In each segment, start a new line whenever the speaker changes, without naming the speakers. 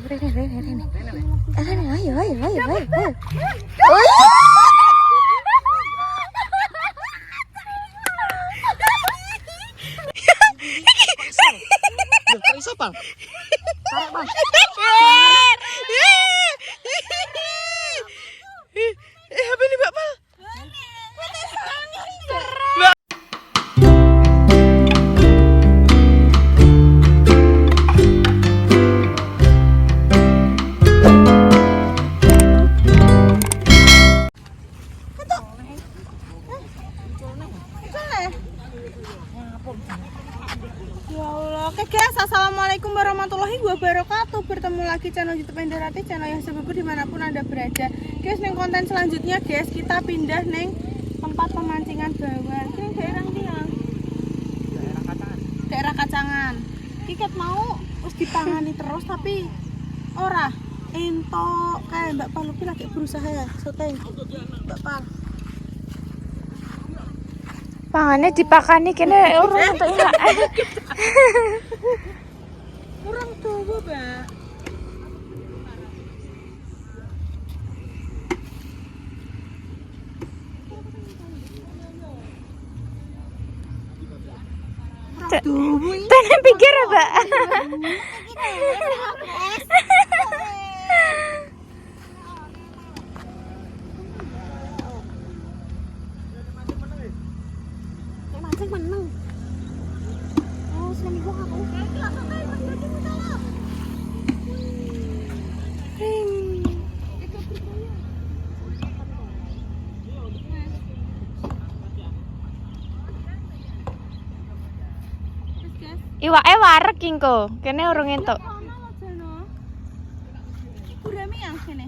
Ayo. Kok iso, Bang? Tarik, Bang. Apa ini, Mbak Pal?
Ya Allah, oke guys, assalamualaikum warahmatullahi wabarakatuh. Bertemu lagi channel YouTube Enderati, channel yang sebubu dimanapun anda berada. Guys, neng konten selanjutnya guys, kita pindah neng tempat pemancingan bawal. Ini daerah tiang. Daerah Kacangan. Kiket mau harus dipangani terus tapi ora entok kayak Mbak Palupi lagi berusaha ya syuting. Mbak Pal.
Pangannya dipakani kene urung entuk enggak.
Kurang tuh, Mbak.
Tenan pikir Mbak.
Mancing meneng. Oh, seminggu aku.
Iwake wareg kingko, kene urung entuk.
Gurami yang kene.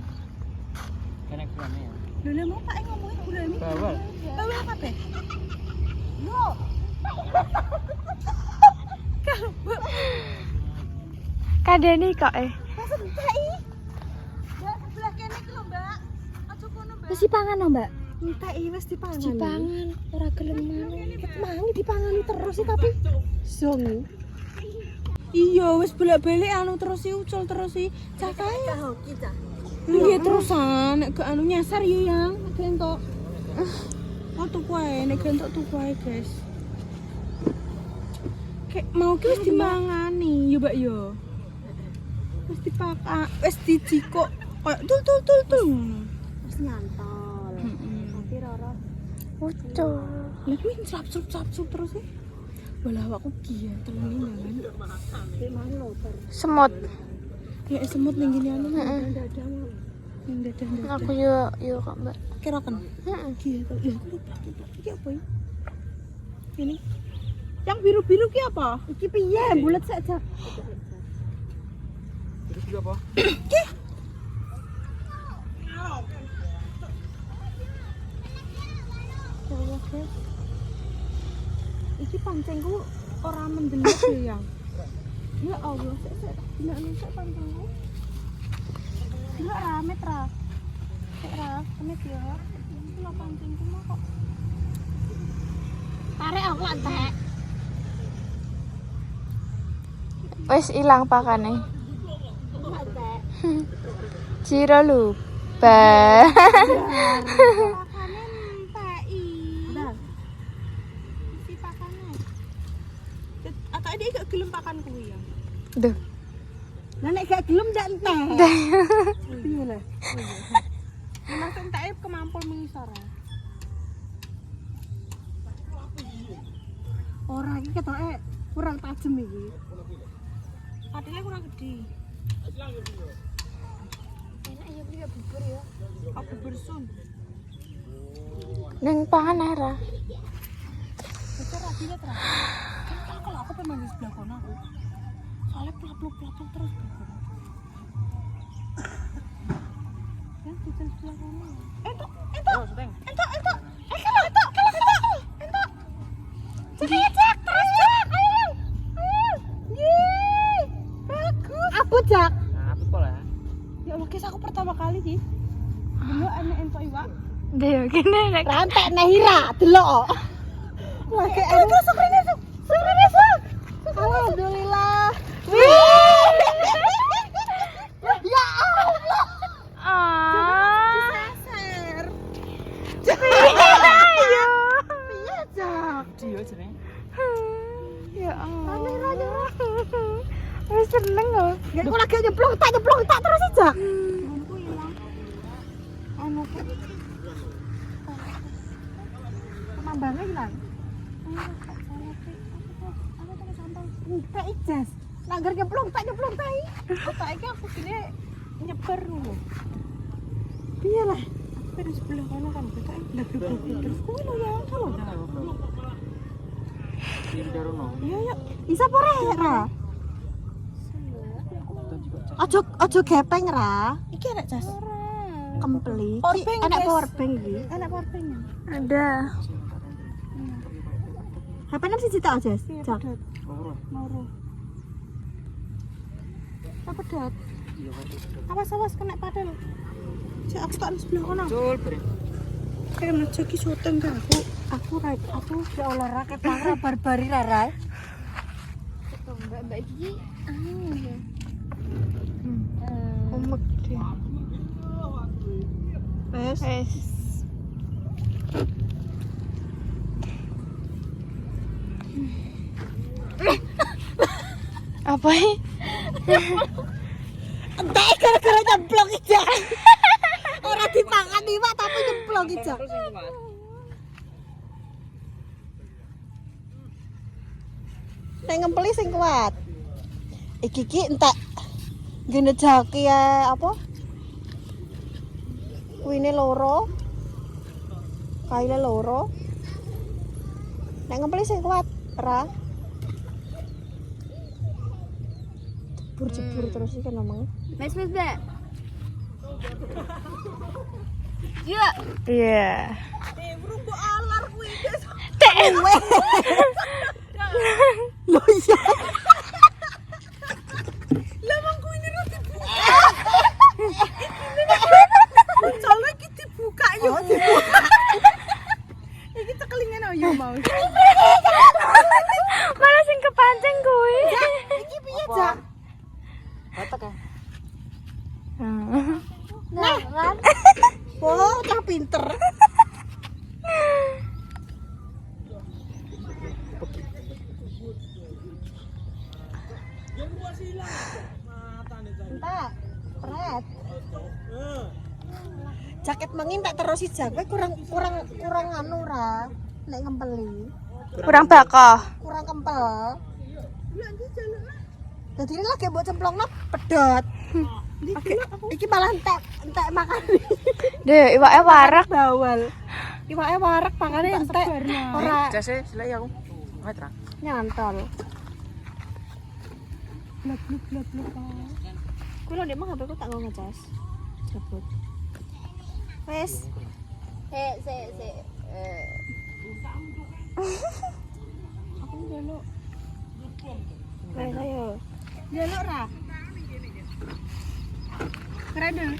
Kene gurame ya.
Lho lha mau Pak ngomongin gurami.
Bawal.
Bawal kabeh. Yo.
Kadeni kok
Masuk entai. Ya sebelah kene iki lho, Mbak. Aja kono, Mbak.
Wis dipangan Mbak.
Entai wis dipangan.
Dipangan, ora gelem mangan.
Mangi dipangani terus sih tapi zong. Iya wis bolak-balik anu terus sih ucul terus sih. Cakae. Iya terusan nek gak anu nyasar yo yang entok. Oh tuku ae nek gak entok tuku ae, guys. Kayak mau ki wis dimangani yo, Mbak yo. Wis dipakai, wis dijikok koyo tul. Wis nyantol. Tapi roro
Ucul.
lah kuwi slap-slap terus sih. Bola awakku giya terus ini kan. Kayak mana
Semut.
ya semut ning gini anu dadah mau. Ning dadah.
Aku yo kok Mbak.
Kira kan.
Heeh.
Giya tuh. Lah aku lupa iki apa ya? Ini. Yang biru-biru ki apa? Iki piye? Bulet saja.
Terus apa?
Ki. Ya Allah, guys. Iki pancengku ora mendelok ya, Yang. Ya Allah, sik. Dina anu sik pancengku. Dina rame tra. Sik ra, amit ya. Iki lho pancengku mah kok. Tarik aku antek.
Wis ilang pakane.
Antek.
Ciro lupa.
Pakane enteki. Lah. Isi pakane. Atau dia gak gelem pakan kuwi ya.
Duh.
Lah nek gak gelem ndak entek. Piye lah. Mas enteke kemampul mengisor. Ora iki ketoke kurang tajem iki. Patine kurang gede. Enak ya beli bubur ya. Apa bubur sun?
Neng pangan era.
Betul ra dile tra. Kalau aku pengen di sebelah kono aku. Soalnya plap terus bubur. Ya di sebelah kono. Entok. Entok. Cek terus Cek. Ayo. Yeay. Bagus. Aku Cak.
Nah, apa pola?
Ya Allah, guys, aku pertama kali sih. Delok enek entuk iwak.
Deh, kene nek
Rantek Nehira, delok. Lagi enek sukrine. Alhamdulillah. Wih. Kayak jeblok tak terus aja. Anu ku. Kemambangnya hilang. Enggak ijas. Langgar jeblok tak. Tak iki aku gini nyebar dulu. Piye lah? Di sebelah kanan kan kita blok terus kuwi lho ya. Halo. Iya ya. Isa apa ra? Ojo gepeng ra. Iki enak jas. Kempeli. Enak powerbank iki. Enak powerbank.
Ada.
HP nang siji tak jas. Jak. Loro. Apa pedot? Awas kena padel. Cek aku tak sebelah kono.
Cul, bre.
Kayak aja ki syuting ka aku ya olahraga para barbari ra.
Mbak Gigi.
Omek dia. Wes.
Apa ini?
Entek gara-gara nyemplung aja. Ora dipangan iwak tapi nyemplung aja. Sing ngempeli sing kuat. Iki ki entek gene jaki apa? Kuine loro. Kaile loro. Nek ngempeli sing kuat, ra. Jebur terus iki namanya.
Mes, Mbak. Iya. Iya.
Burung mbok alar kuwi, guys.
Tewe.
Loh iya. Lah mangku ini ora dibuka. Soalnya iki dibuka yo. Iki cekelingan yo mau.
Malah sing kepancing kuwi.
Iki piye, Jak?
Batak ya.
Nah, kan. Oh, cah pinter. Entak, pret. Jaket mengin tak terus si Jak, kurang anu ra, nek ngempeli.
Kurang bakoh.
Kurang kempel. Jadi ini lagi buat cemplongnya pedot. Iki malah entek makan.
Deh, iwake warak.
Bawal. Iwake warak makane entek. Ora
Jase selai aku. Matra.
nyantol. Blok. Kuwi lho ndek mah HP ku tak nggo ngecas. Jebut. Wes. Aku njaluk. Wes ayo. Njaluk ra? Keren deh.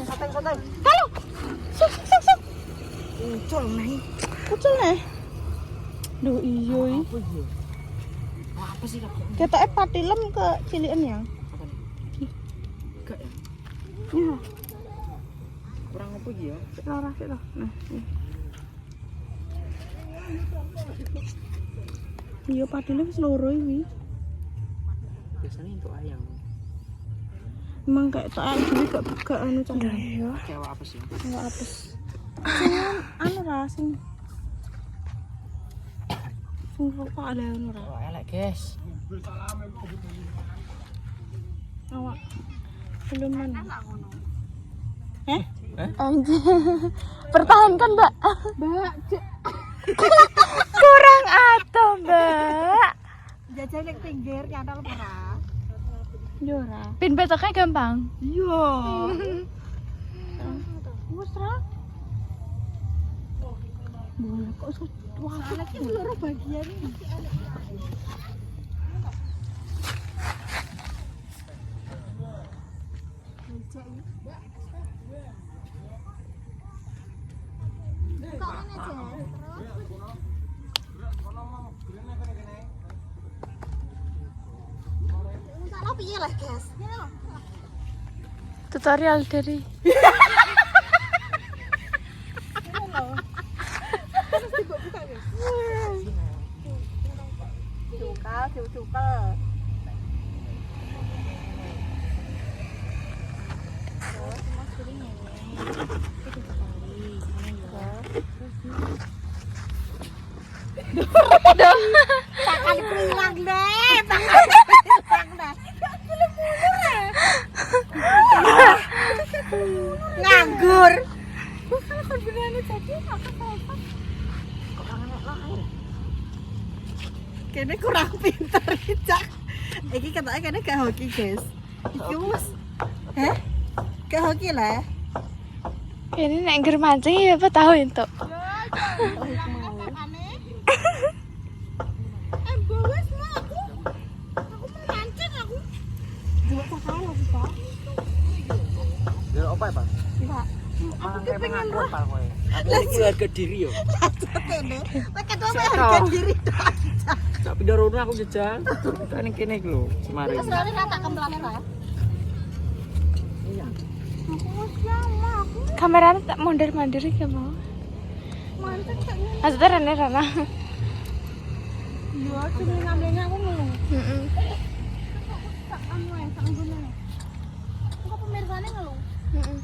Soteng.
Halo. Suk. Ucul nih. Duh iya iki.
Apa iki? Apa sih kak?
Ketoke patilem ke ciliken ya.
Apa nih? Enggak ya?
Ya,
Kurang apa iki ya?
ora sik to. Nah. Iya patilem wis loro iki.
Biasanya untuk ayam.
Emang kayak tak dhewe gak anu cah.
Iya.
Kayak apa sih?
Enggak apes. Sing anu ra sing rokok ada anu ra.
Oh, elek, guys.
Awak belum mana?
Anjir. Pertahankan, Mbak.
Mbak,
Kurang atuh, Mbak.
jajan nek pinggir nyantol ora? Yo ora.
Pin petoknya gampang.
Iya. Wes ra. Boleh kok wah, iki loro bagian iki. Piye lah, guys?
Tutorial dari
Cukel. Takkan hilang deh. Nganggur. Kayaknya kurang pintar Cak. Iki katanya kayaknya gak hoki guys. Iki mas, gak hoki lah.
Ini nek ngger mancing ya apa tahu itu.
Bawes lah aku mau mancing aku. Juga kakak lagi Pak.
Delok apa ya, Pak?
Enggak.
Malah kayak mengaku apa kowe. Aku iki harga diri yo.
Kene, lek ketua harga diri tok.
Sak pindho rono aku jejal. Tak ning kene iki lho, semari.
Terus rene tak kemplane ra.
Iya.
Aku wis lama aku
Kameranya tak mundur-mundur ya mau.
mancing tak ngene.
Maksudnya Rana.
Yo cuma ngambilnya aku ngelung.
Heeh.
Tak anu ae, tak nggone. Kok pemirsane ngelung?
Heeh.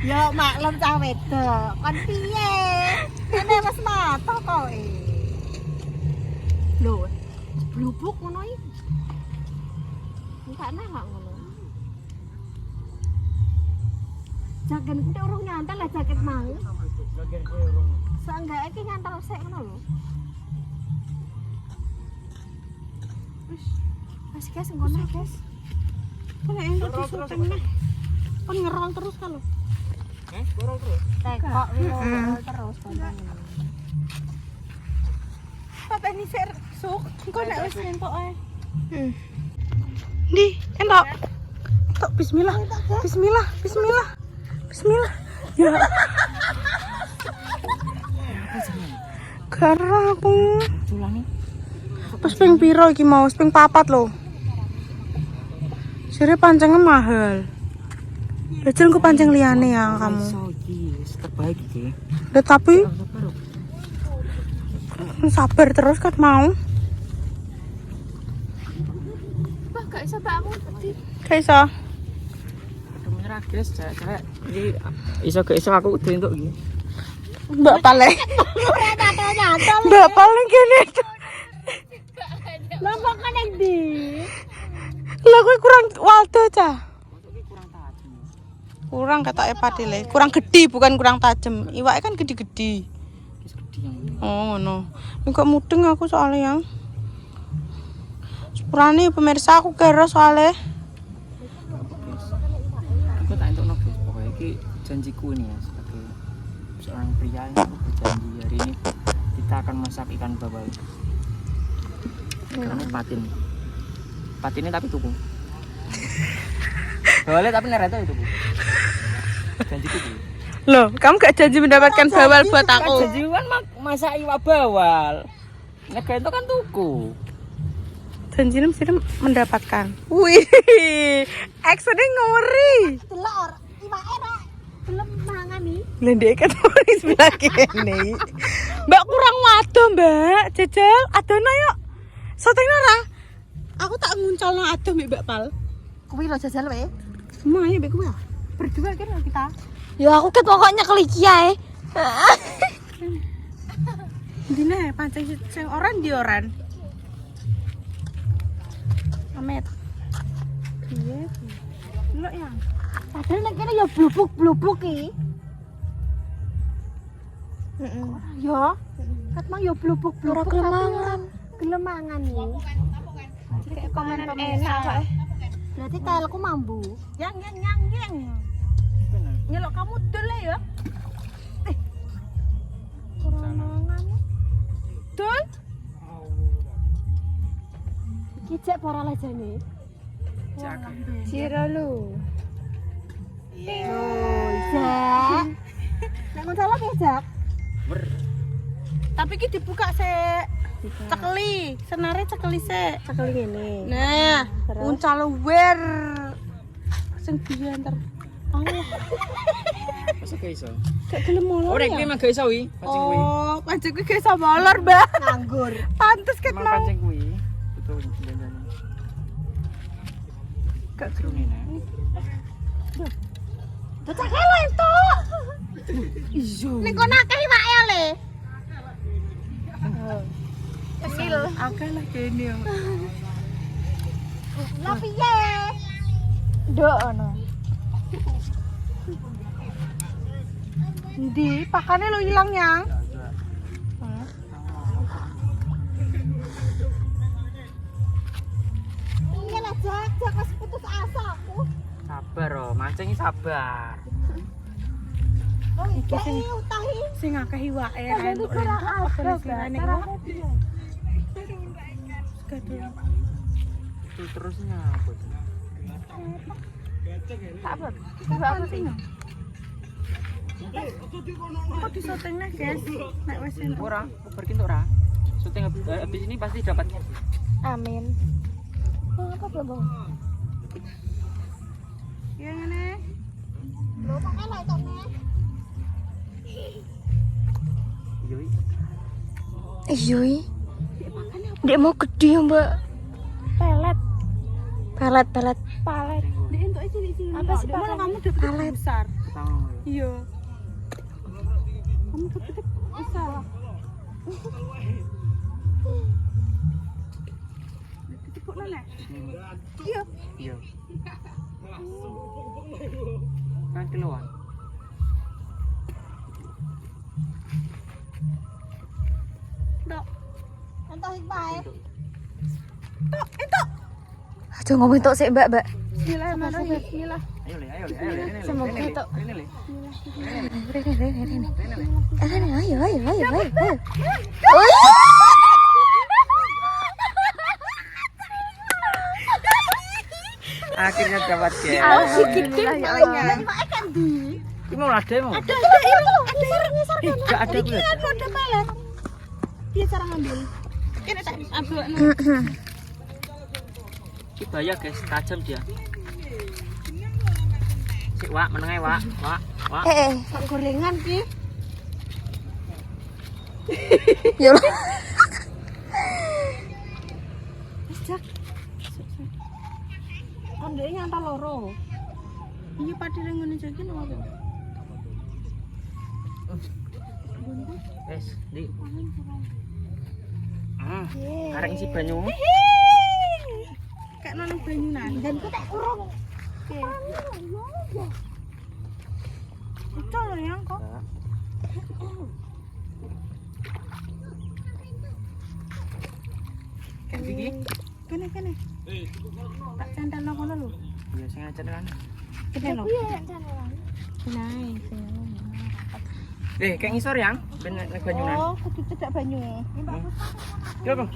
Yo maklum cah wedok. Kon piye? Kene wis mata kok e. Lho, blubuk ngono iki. Enggak nang ngono. Jaket kuwi urung nyantel lah jaket mau. Seenggak iki nyantel sik ngono lho. Wis guys ngono guys. Kok entuk disuting neh. Kon ngerol terus kalau.
Borong terus.
Tekok terus kontane. Papa ini ser suk, engko nek wis entuk ae.
Di, entok.
Tok bismillah. Bismillah, bismillah. Bismillah. Ya. Gara aku.
Culane.
Terus ping piro iki mau? Ping 4 lho. Sire pancengnya mahal. Belajar ku pancing liyane ya kamu.
Iso iki wis terbaik iki.
Lah tapi sabar terus kan mau.
Wah, gak iso Pak aku tadi.
Gak iso.
Aduh menyerah guys, cek iki iso aku udah entuk iki.
Mbak paling. Mbak paling kene. Lah kok kan ndi? Lah kowe kurang waldo cah. Kurang kata padile. Kurang gede bukan kurang tajam. Iwake kan gede-gede.
Wis gede yang.
Oh ngono. Ini kok mudeng aku soalnya yang. Sepurane pemirsa aku kira soalnya.
Aku tak entukno guys, pokoknya iki janjiku ini ya sebagai seorang pria yang aku berjanji hari ini kita akan masak ikan babal. Ikan patin. Patinnya tapi tuku. Bawalnya tapi nereta itu, Bu. Janjiku tuh.
Loh, kamu gak janji mendapatkan bawal buat aku?
Janji kan masak iwak bawal. Nek itu kan tuku.
Janji mesti mendapatkan. Wih, aksesnya ngori. Telur, iwake rak. Belum mangan nih. Lendek ketemu di sebelah kene. Mbak kurang wado, Mbak. Jajal, adono yuk. Soteng ora? Aku tak nguncolno ado Mbak Pal. Kuwi lo jajal wae. Semua ayo Mbak kuwi. Berdua kan kita.
Ya aku ket pokoknya keliki ae.
Dine pancing sing oran di oran. Amet. Piye? Delok ya. Padahal nek kene ya blubuk-blubuk iki.
Heeh.
Ya. Kat mang ya blubuk-blubuk.
Ora kelemangan.
Kelemangan iki.
Kayak komenan enak kok.
Berarti kailku mambu. Yang. Nyelok kamu dul ya. Kurang mangan. Dul. Iki cek para lajane.
Sira lu.
Oh, Jak. Nek ngono ya, Jak. Tapi iki dibuka sik. Cekeli, senare cekeli sik. Cekeli ngene. Nah, uncal wer. Sing biyen ter. Allah.
Masa gak iso?
Gak gelem molor.
Oh, nek
Ya?
kuwi mah gak iso wi, pancing kuwi.
Oh, pancing kuwi gak iso molor, Mbak. Nganggur. Pantes ket
Emang
mau.
pancing kuwi. Betul janjane. Gak seru nih, Nek.
Cocok lho itu. Iya. Ning kono akeh iwake le. Kecil.
Akeh lah kene.
Lah piye? Nduk ono. Ndi pakane lo ilang yang? Iya lah Jak wis putus asa aku.
Sabar oh, mancing sabar.
Oh, iki sing akeh iwake entuk apa sirane iwak.
Terusnya apa?
Tak apa. Iwak apa sih? Kok disoting nih guys? Nek wis entuk.
Ora, pergi entuk ora. Syuting habis ini pasti dapat.
Amin. Oh, apa belum? Ya ngene. Lho pakai lah itu nih.
Yoi.
Yoi. Dek mau gede ya, Mbak.
Pelet.
Pelet.
Palet. Dek entuk cilik-cilik. Apa sih malah kamu dapat
Palet.
besar.
Tahu.
Iya. Kamu dapat besar. Ditipuk nenek. Iya.
Iya. Kan keluar.
Dok. Entuk hikmah. Tok, entuk.
Aja ngomong tok sik, Mbak.
Bismillahirrahmanirrahim. Bismillah.
Ayo le, ini le.
Semoga
Ini le.
tok.
Ini le.
Rene, ayo.
Akhirnya dapat guys.
Gede ya Allah. Kan di.
Ini mau ada mau.
Ada ngisor.
Gak ada gue.
Ada pelet. Dia cara ngambil. Kene tak ambil.
Ini bahaya guys, tajam dia. Sik wak, menengah wak.
Sak gorengan ki.
Ya Allah.
Jak. Kan dia nyantol loro. Iya padile ngene jeki lho.
Guys, di. Arek isi banyu.
Kayak nang banyunan. Dan ku tak kurung. Oke. Ucul lho yang kok.
Kan iki.
Kene. Tak cantelno kono lho.
Iya sing aja kan.
Kene lho. Nice.
Kayak ngisor yang ben nek banyunan.
Oh, kudu cedak banyu.
Yo, Bang.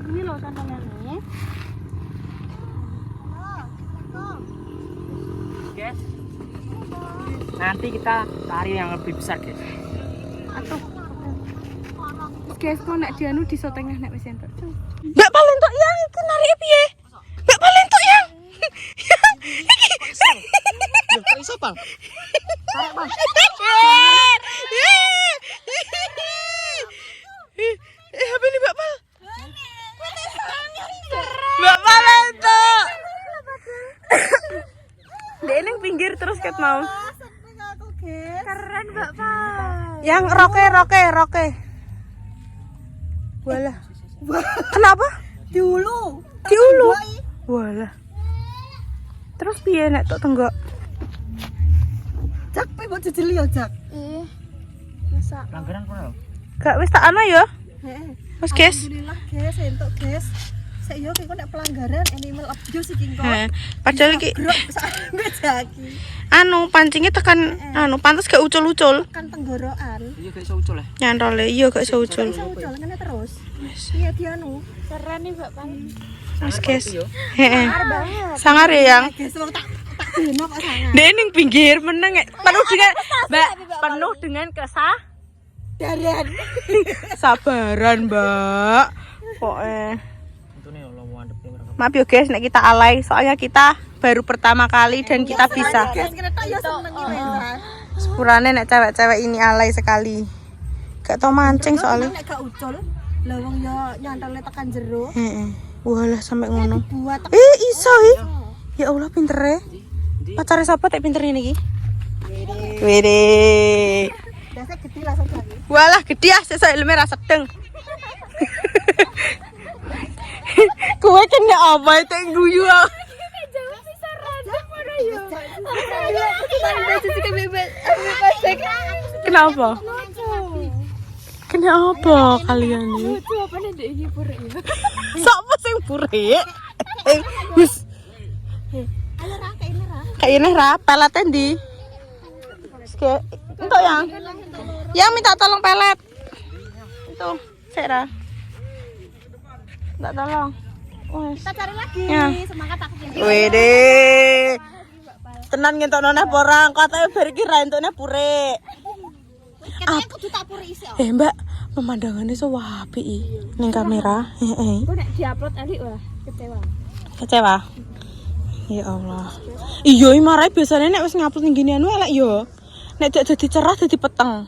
Ini lho cantelane.
Guys. Nanti kita cari yang lebih besar, guys.
Atuh. Guys, kok nek dianu di sotengah nek wis entuk.
Mbak paling tok yang iku narik piye? Mbak paling tok yang.
Loh, kok iso, Bang? Tarik, Bang.
Apa nih Mbak Pal? Mbak Pal entuk. Dek ning pinggir terus ket mau. Keren Mbak Pal. Yang roke. Walah. Kenapa?
Diulu.
Diulu. Walah. Terus piye nek tok tenggok?
Jak pe mbok jejeli yo, Jak.
Pelanggaran pernah.
Gak wis tak ana ya.
Heeh.
Wis, guys.
Alhamdulillah, guys, entuk, guys. Sik yo ki kok nek pelanggaran animal abuse iki kok.
Padahal iki
Grok sampe jaki.
anu pancingnya tekan anu pantas gak ucul-ucul.
Kan tenggorokan.
Iya gak iso ucul ya.
Nyantole iya gak iso ucul.
Bisa ucul ngene terus. Iya dianu. Keren nih, Mbak Pan.
Wis guys. Heeh. Sangar ya yang.
Guys, wong tak beno kok sangat.
Dek ning pinggir meneng penuh dengan Mbak, penuh dengan
Daran.
sabaran, Mbak. Pokoke
Untune lho mau adep ora.
maaf ya guys nek kita alay soalnya kita baru pertama kali dan kita bisa. Sepurane nek cewek-cewek ini alay sekali. Gak tau mancing soalnya.
Nek gak ucul, lawang yo nyantole tekan jero.
Heeh. Walah sampai ngono.
Buat
Iso ya Allah pintere. Pacare sapa tek pinter ini iki? Wede.
dasar gede langsung lagi.
Walah gede ah sesuk ilmu ra sedeng. Kowe kena apa itu guyu. Kenapa? Kenapa kalian nih? Sapa sing purek? Wis kayaknya ra pelet ndi? Untuk yang minta tolong pelet. Itu, Sera. Minta tolong. Wes.
Kita cari lagi.
Ya.
Semangat aku pindah.
Wede. Tenan ngentokno neh porang, katanya bar iki ra entokne purek.
Katanya kudu tak puri isi.
Mbak, pemandangannya so apik ning kamera. Heeh.
Kok nek diupload ali wah kecewa.
Kecewa. Ya Allah. Iya, marai biasanya nek wis ngupload ning ginian elek yo. Nek dadi cerah dadi peteng.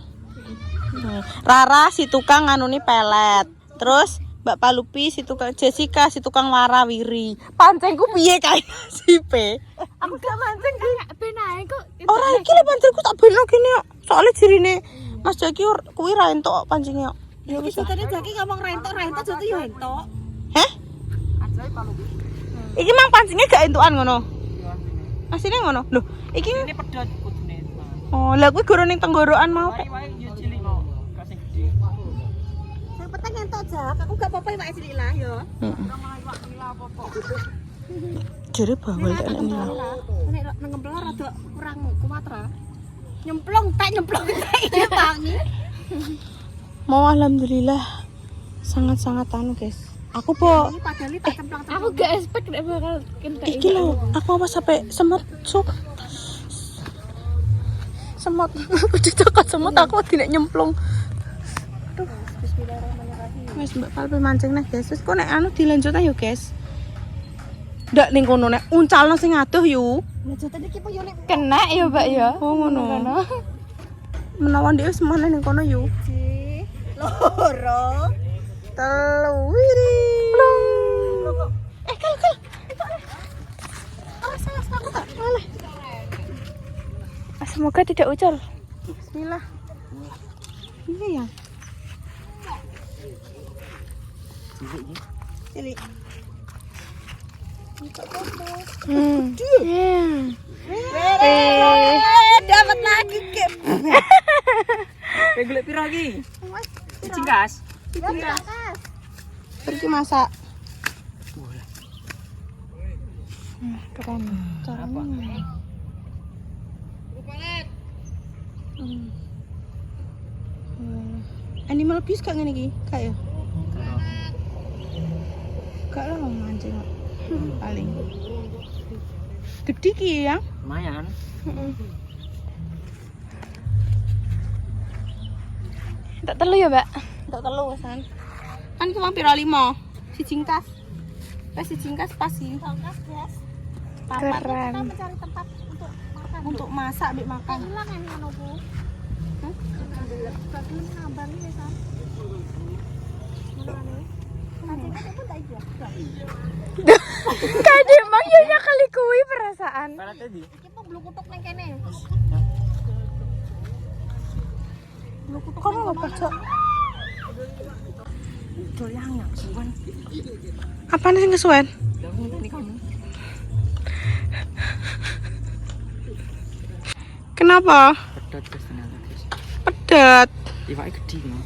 Rara si tukang nganuni pelet. Terus Mbak Palupi si tukang Jessica si tukang warawiri. Pancengku piye kae sipe?
Aku gak mancing ki. Ben ae kok.
Ora iki lho pancengku tak beno kene kok. Soale jirine Mas Jaki kuwi ra entuk pancenge kok.
Ya wis tadi Jaki ngomong rentok joto yo entok.
Heh? Iki mang pancingnya gak entukan ngono. Asine ngono. Lho, iki
Ini pedot kudune.
oh, lah kuwi goro ning tenggorokan mau.
Wae yo cilik kok. Kasing gede.
Sing penting entok Jak, aku gak apa-apa iwak cilik lah yo.
Jere bawal enek ini.
Nek ngemplor rada kurang kuat ra. Nyemplung tak iki tangi.
Mau alhamdulillah sangat-sangat anu guys. Aku po
Iki padahal tak cemplung.
Aku gak expect nek bakal kena
iki lho, aku apa sampai semut sup. Semut, aku dicokot semut aku tidak nyemplung. Aduh, bismillahirrahmanirrahim. Wes Mbak Palpi mancing nah guys. Wes kok nek anu dilanjutna yo guys. Ndak ning kono nek uncalno sing adoh yo.
Lah joto iki po yo nek
kena ya Mbak ya.
Oh ngono. Menawa ndek wis mana ning kono yo.
loro.
Telu wiri. Plung. Kal.
Oh, salah aku tak.
Semoga tidak ucul.
Bismillah. Ini ya. Cilik.
Dapat lagi Kip.
Golek piro iki? Cingkas.
Pergi masak. Keren. Caranya. Animal abuse kak ngene iki, kak ya? Kak lah mancing kok. Paling. Gede ki ya?
Lumayan.
Tak telu ya Mbak.
Tak telu wesan. Kan ki piro 5. Si jingkas. Si jingkas pas sih.
Tongkas, Guys.
Papat.
Kita mencari tempat untuk makan.
Untuk masak mbek makan.
Hilang yang ngono ku. Hah? Bagus nambang iki kan. Mancing pun tak iya.
Kadek mang ya kali kuwi perasaan.
Pelet tadi.
Iki po blukutuk nang kene.
Kono lho pojok.
Doyang ya suwan.
Apaan sing kesuwen?
Ini kamu.
Kenapa?
Pedot guys ternyata guys.
Pedat.
Iwake gede kok.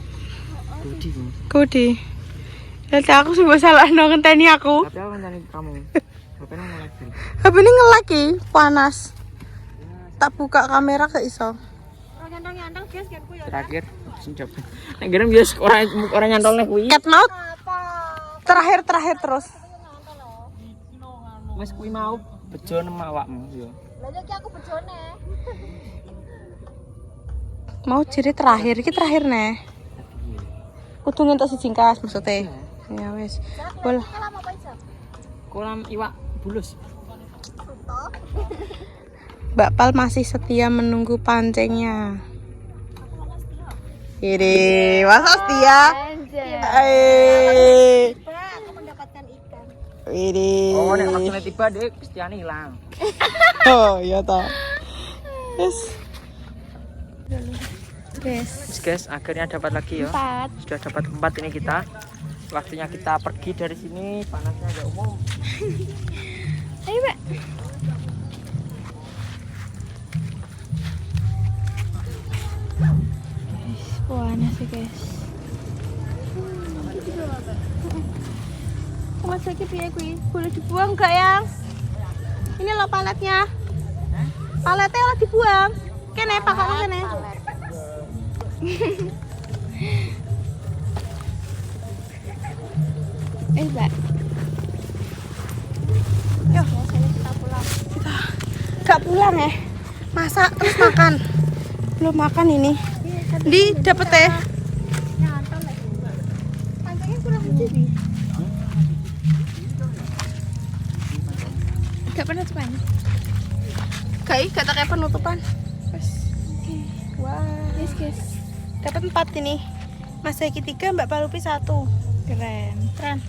Gede kok.
Kodi. Nanti aku sih salah ngenteni aku.
Tapi aku nyari kamu. Bapaknya mau lagi.
HP ini nge-lag panas. Tak buka kamera gak iso.
Nyantol-nyantol guys kan ku ya.
Terakhir sing coba. Nek gerem yo orang nyantolne kuwi.
Cat mouth. Terakhir terus.
Wis kuwi mau bejo nang awakmu yo.
Lah iki aku bejone.
Mau jadi terakhir, iki terakhir nih. Kudu ngentok si jingkas maksudnya. Ya wes. Bol.
Kolam apa iso?
Kolam iwak bulus.
Mbak Pal masih setia menunggu pancingnya. Ini masa setia?
Anjay.
Aku mendapatkan ikan.
Ini.
Oh, nek maksudnya tiba dek Kristiani hilang.
Oh, iya toh. Yes.
Guys.
Guys, akhirnya dapat lagi ya.
4.
Sudah dapat 4 ini kita. Waktunya kita pergi dari sini, panasnya agak umum.
Ayo, Mbak. Panas sih, guys.
Mas lagi piye kuwi? Boleh dibuang enggak, Yang? Ini loh paletnya. Paletnya lah dibuang. Kene pakokno kene.
Mbak.
Yo, kita pulang. Kita enggak pulang ya. Masak terus makan. Belum makan ini. Di dapet teh. Pancingnya kurang gede.
Gak pernah cepat.
Gak tak kayak penutupan. Wah.
Yes, guys.
Dapat 4 ini. Mas Eki 3, Mbak Palupi 1.
Keren.
Keren.